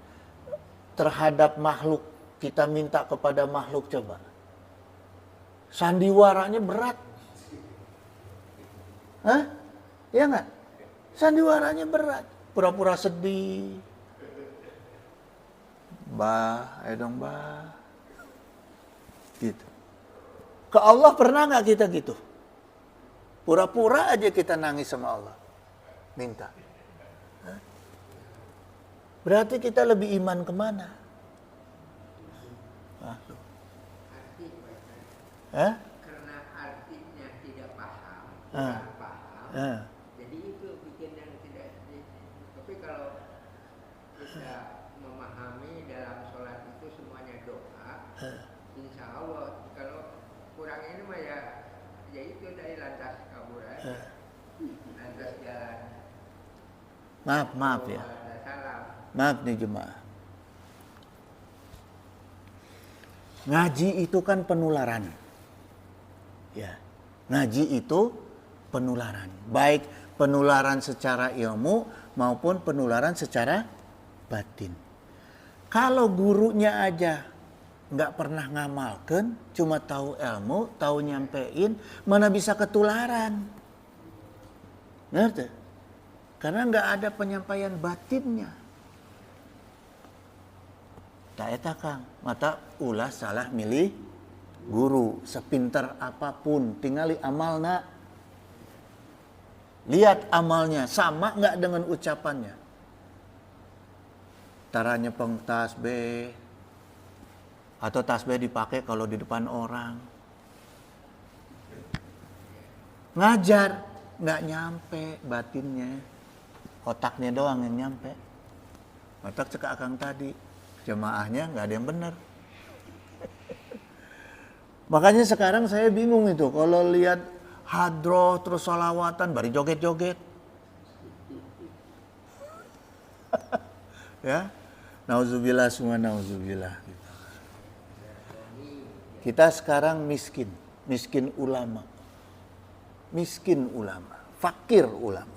terhadap makhluk, kita minta kepada makhluk, coba. Sandiwaranya berat. Hah? Iya nggak? Sandiwaranya berat. Pura-pura sedih. Mbah, ayo dong mbah. Gitu. Ke Allah pernah nggak kita gitu? Pura-pura aja kita nangis sama Allah. Minta. Hah? Berarti kita lebih iman kemana? Hah? Karena artinya tidak paham, Ah. kurang paham. Ah. Jadi itu bikin yang tidak. Tapi kalau kita memahami dalam sholat itu semuanya doa, insya Allah. Kalau kurang ini mah ya itu dari lantas kabur aja, lantas jalan. Maaf ya. Salam. Maaf nih jemaah. Ngaji itu kan penularan. Ya. Ngaji itu penularan. Baik penularan secara ilmu maupun penularan secara batin. Kalau gurunya aja nggak pernah ngamalkan, cuma tahu ilmu, tahu nyampein, mana bisa ketularan. Ngerti? Karena nggak ada penyampaian batinnya. Tak eta Kang, mata ulah salah milih guru, sepintar apapun, tinggali amalna. Lihat amalnya, sama nggak dengan ucapannya. Caranya pengtasbih, atau tasbih dipakai kalau di depan orang. Ngajar, nggak nyampe batinnya. Otaknya doang yang nyampe. Otak cekak Akang tadi. Jemaahnya nggak ada yang benar. Makanya sekarang saya bingung itu. Kalau lihat hadroh terus sholawatan, bari joget-joget. Ya, nauzubillah semua nauzubillah. Kita sekarang miskin ulama, fakir ulama.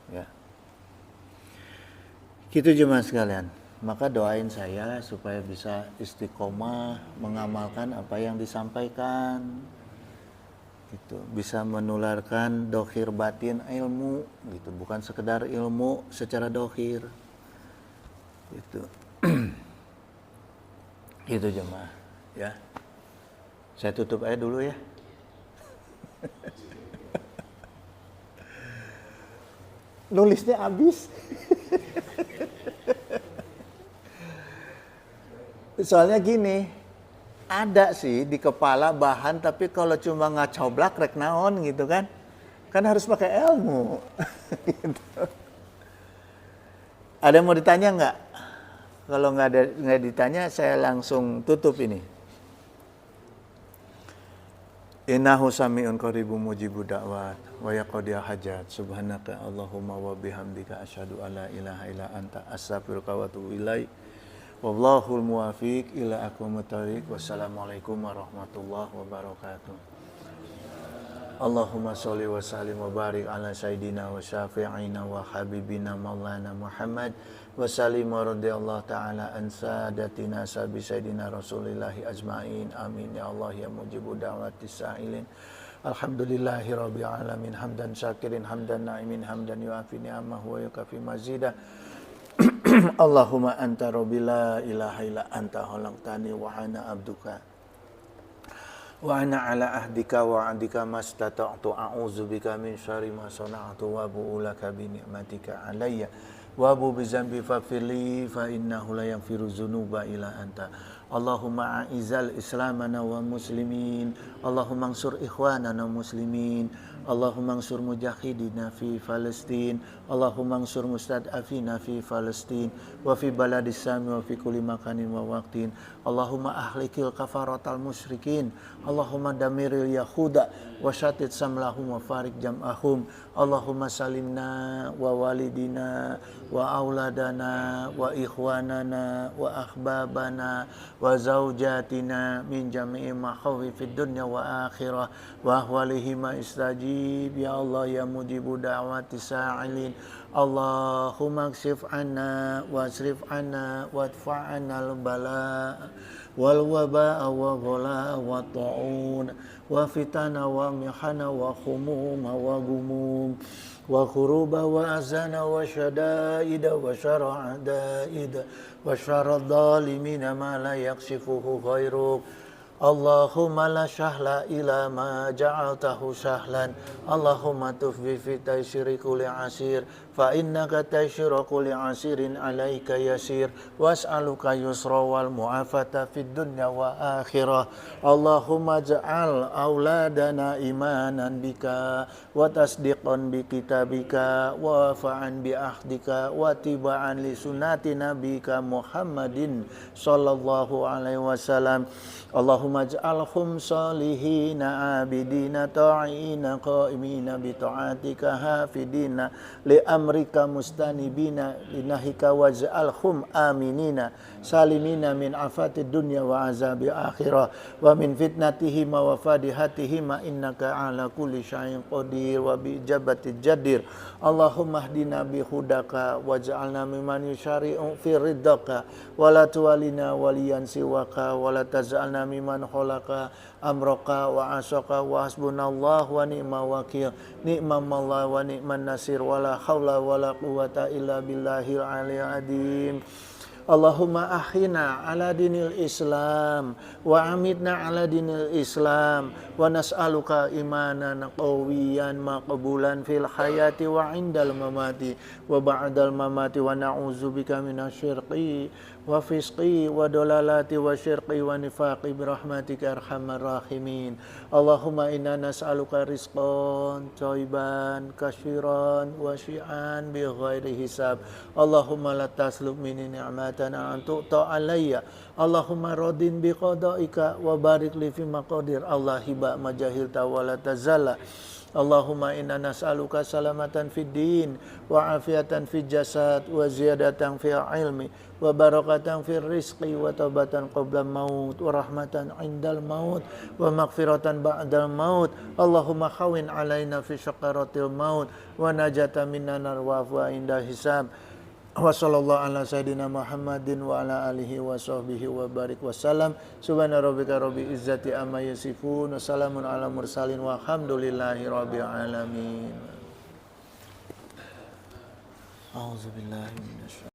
Ya, gitu jemaah sekalian. Maka doain saya supaya bisa istiqomah mengamalkan apa yang disampaikan. gitu, bisa menularkan dohir batin ilmu gitu, bukan sekedar ilmu secara dohir gitu. Gitu jemaah ya. Saya tutup aja dulu ya. Nulisnya habis. Soalnya gini, ada sih di kepala bahan, tapi kalau cuma ngacoblak rek naon gitu kan harus pakai ilmu. Gitu. Ada yang mau ditanya nggak? Kalau nggak ditanya, saya langsung tutup ini. Innahu sami'un qaribun mujibud da'wat wa yaqdiya hajat. Subhanaka Allahumma wa bihamdika asyhadu an la ilaha illa anta astaghfiruka wa atubu ilaik. Wallahul muwaffiq ila aqwamit thoriq. Wassalamualaikum warahmatullahi wabarakatuh. Allahumma sholli wa sallim wa barik ala sayyidina wa syafi'ina wa habibina maulana Muhammad wa sallim wa radiyallahu ta'ala an sadatina sabi sayyidina rasulillahi ajma'in. Amin ya Allah ya mujibu da'watis sa'ilin. Alhamdulillahi rabbil alamin hamdan syakirin hamdan na'imin hamdan yu'afi ni'amahu wa yukafi mazidah. Allahumma anta rabbi la ilaha illa anta khalaqtani wa ana abduka wa ana ala ahdika wa adika mastata'tu a'udzubika min syarri ma sana'tu wa bu'ulaka bi ni'matika alayya wa bu bi dzambi faghfirli fa innahu la yaghfiru dzunuba illa anta. Allahumma a'izal islamana wa muslimin, Allahumma ansur ikhwanana muslimin, Allahumma ansur mujahidina fi Palestin, Allahumma ansur mustad'afina fi Palestin wa fi baladis sami wa fi kulli makanin wa waqtin. Allahumma ahlikil kafaratal musyrikin, Allahumma damiril yahuda wa syatit samlahum wa farik jam'ahum. Allahumma salimna wa walidina wa auladana wa ikhwanana wa akhbabana wa zawjatina min jami'i makhawifid dunya wa akhirah wa ahwalihima istajib ya Allah ya mujibu da'wati sa'ilin. Allahumma kshif anna wasrif anna wadfa'anna al-bala wal waba'a wa ghala wa ta'un wa fitana wa mihana wa khumuma wa gumum wa khuruba wa azana wa syada'ida wa syara'adaida wa syaradzalimina ma la yakshifuhu ghairuk. Allahumma la syahla ila ma ja'altahu sahlan. Allahumma tufbi fi taysyiri kulli asir fa innaka taysyiru kulli asirin alaika yasir was'aluka yusra wal mu'afata fid dunya wa akhirah. Allahumma ja'al auladana imanan bika wa tasdiqan bi kitabika wa wafa'an bi ahdika wa tiba'an li sunnati nabika Muhammadin sallallahu alaihi wasallam. Allahumma ja'alhum salihina abidina ta'ina qa'imina bi ta'atika hafidina li amrika mustanibina linahika waj'alhum aminina salimina min afatid dunya wa azabi akhirah wa min fitnatihim wa fadihatihim innaka ala kulli syai'in qadir wa bi ijabati jadir. Allahumma hdina bi hudaka waj'alna mimman yusyari'u fi ridaka wa la tuwalina waliyan siwaka wa la taj'alna mimman khalaqa amraka wa asaka wa hasbunallah wa ni'mal wakil ni'mal maula wa ni'man nasir wa la haula wa la quwata illa billahil aliyyil azim. Allahumma ahyina ala dinil Islam wa amitna ala dinil Islam wa nas'aluka imanan qawiyan maqbulan fil hayati wa indal mamati wa ba'dal mamati wa na'udzubika minasyirki wa fisqi wa dolalati wa syirqi wa nifaqi birahmatika arhamar rahimin. Allahumma inna nas'aluka rizqan thayyiban kasyiran wasi'an bi ghairi hisab. Allahumma la taslub minni ni'matana an tu'ta alayya. Allahumma radin bi qada'ika wa barik li fi maqadir. Allah hiba majahilta wa la tazalla. Allahumma inna nas'aluka salamatan fid din wa afiatan fid jasad wa ziyadatan fil ilmi wa barakatan fil rizqi wa taubatan qabla maut wa rahmatan indal maut wa maghfiratan ba'dal maut. Allahumma khawin alaina fi syaqaratil maut wa najatan minan nar wa afwa inda hisab. Wa sallallahu ala sayyidina Muhammadin wa ala alihi wa sahbihi wa barik wasallam. Subhana rabbika rabbil izzati amma yasifun. Wassalamun ala mursalin walhamdulillahi rabbil alamin. A'udzubillahi minasyaitonir